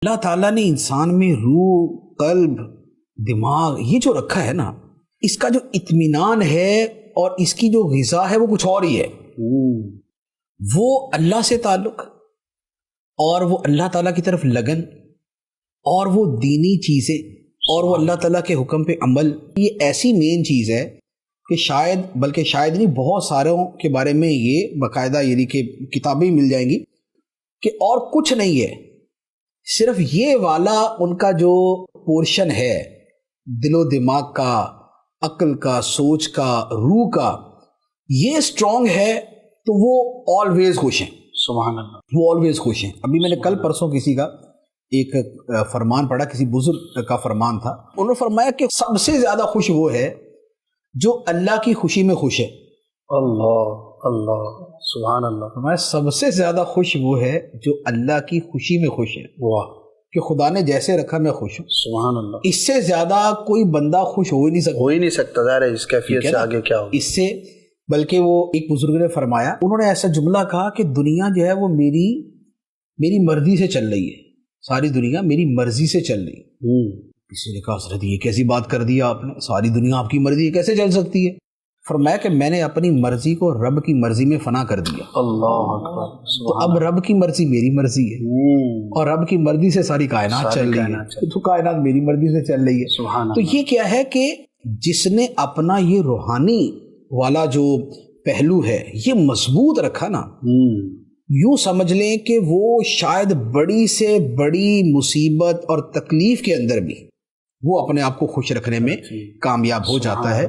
اللہ تعالیٰ نے انسان میں روح، قلب، دماغ یہ جو رکھا ہے نا، اس کا جو اطمینان ہے اور اس کی جو غذا ہے وہ کچھ اور ہی ہے۔ وہ اللہ سے تعلق اور وہ اللہ تعالیٰ کی طرف لگن اور وہ دینی چیزیں اور وہ اللہ تعالیٰ کے حکم پہ عمل، یہ ایسی مین چیز ہے کہ شاید بلکہ شاید نہیں بہت ساروں کے بارے میں یہ باقاعدہ یعنی کہ کتابیں مل جائیں گی کہ اور کچھ نہیں ہے، صرف یہ والا ان کا جو پورشن ہے دل و دماغ کا، عقل کا، سوچ کا، روح کا، یہ اسٹرانگ ہے تو وہ آلویز خوش ہیں۔ سبحان اللہ، وہ آلویز خوش ہیں۔ ابھی میں نے کل پرسوں کسی کا ایک فرمان پڑھا، کسی بزرگ کا فرمان تھا، انہوں نے فرمایا کہ سب سے زیادہ خوش وہ ہے جو اللہ کی خوشی میں خوش ہے۔ اللہ اللہ، سبحان اللہ، فرمایا سب سے زیادہ خوش وہ ہے جو اللہ کی خوشی میں خوش ہے، واہ، کہ خدا نے جیسے رکھا میں خوش ہوں۔ سبحان اللہ، اس سے زیادہ کوئی بندہ خوش ہو ہی نہیں سکتا، ہو ہی نہیں سکتا، ظاہر ہے اس کیفیت سے آگے کیا ہو۔ اس سے بلکہ وہ ایک بزرگ نے فرمایا، انہوں نے ایسا جملہ کہا کہ دنیا جو ہے وہ میری مرضی سے چل رہی ہے، ساری دنیا میری مرضی سے چل رہی ہے۔ کسی نے کہا حضرت یہ کیسی بات کر دی آپ نے، ساری دنیا آپ کی مرضی کیسے چل سکتی ہے؟ فرمایا کہ میں نے اپنی مرضی کو رب کی مرضی میں فنا کر دیا، اللہ اکبر، تو اب رب کی مرضی میری مرضی ہے اور رب کی مرضی سے ساری کائنات چل رہی ہے، تو کائنات میری مرضی سے چل رہی ہے۔ سبحان تو یہ کیا ہے کہ جس نے اپنا یہ روحانی والا جو پہلو ہے یہ مضبوط رکھا نا، یوں سمجھ لیں کہ وہ شاید بڑی سے بڑی مصیبت اور تکلیف کے اندر بھی وہ اپنے آپ کو خوش رکھنے میں کامیاب ہو جاتا ہے۔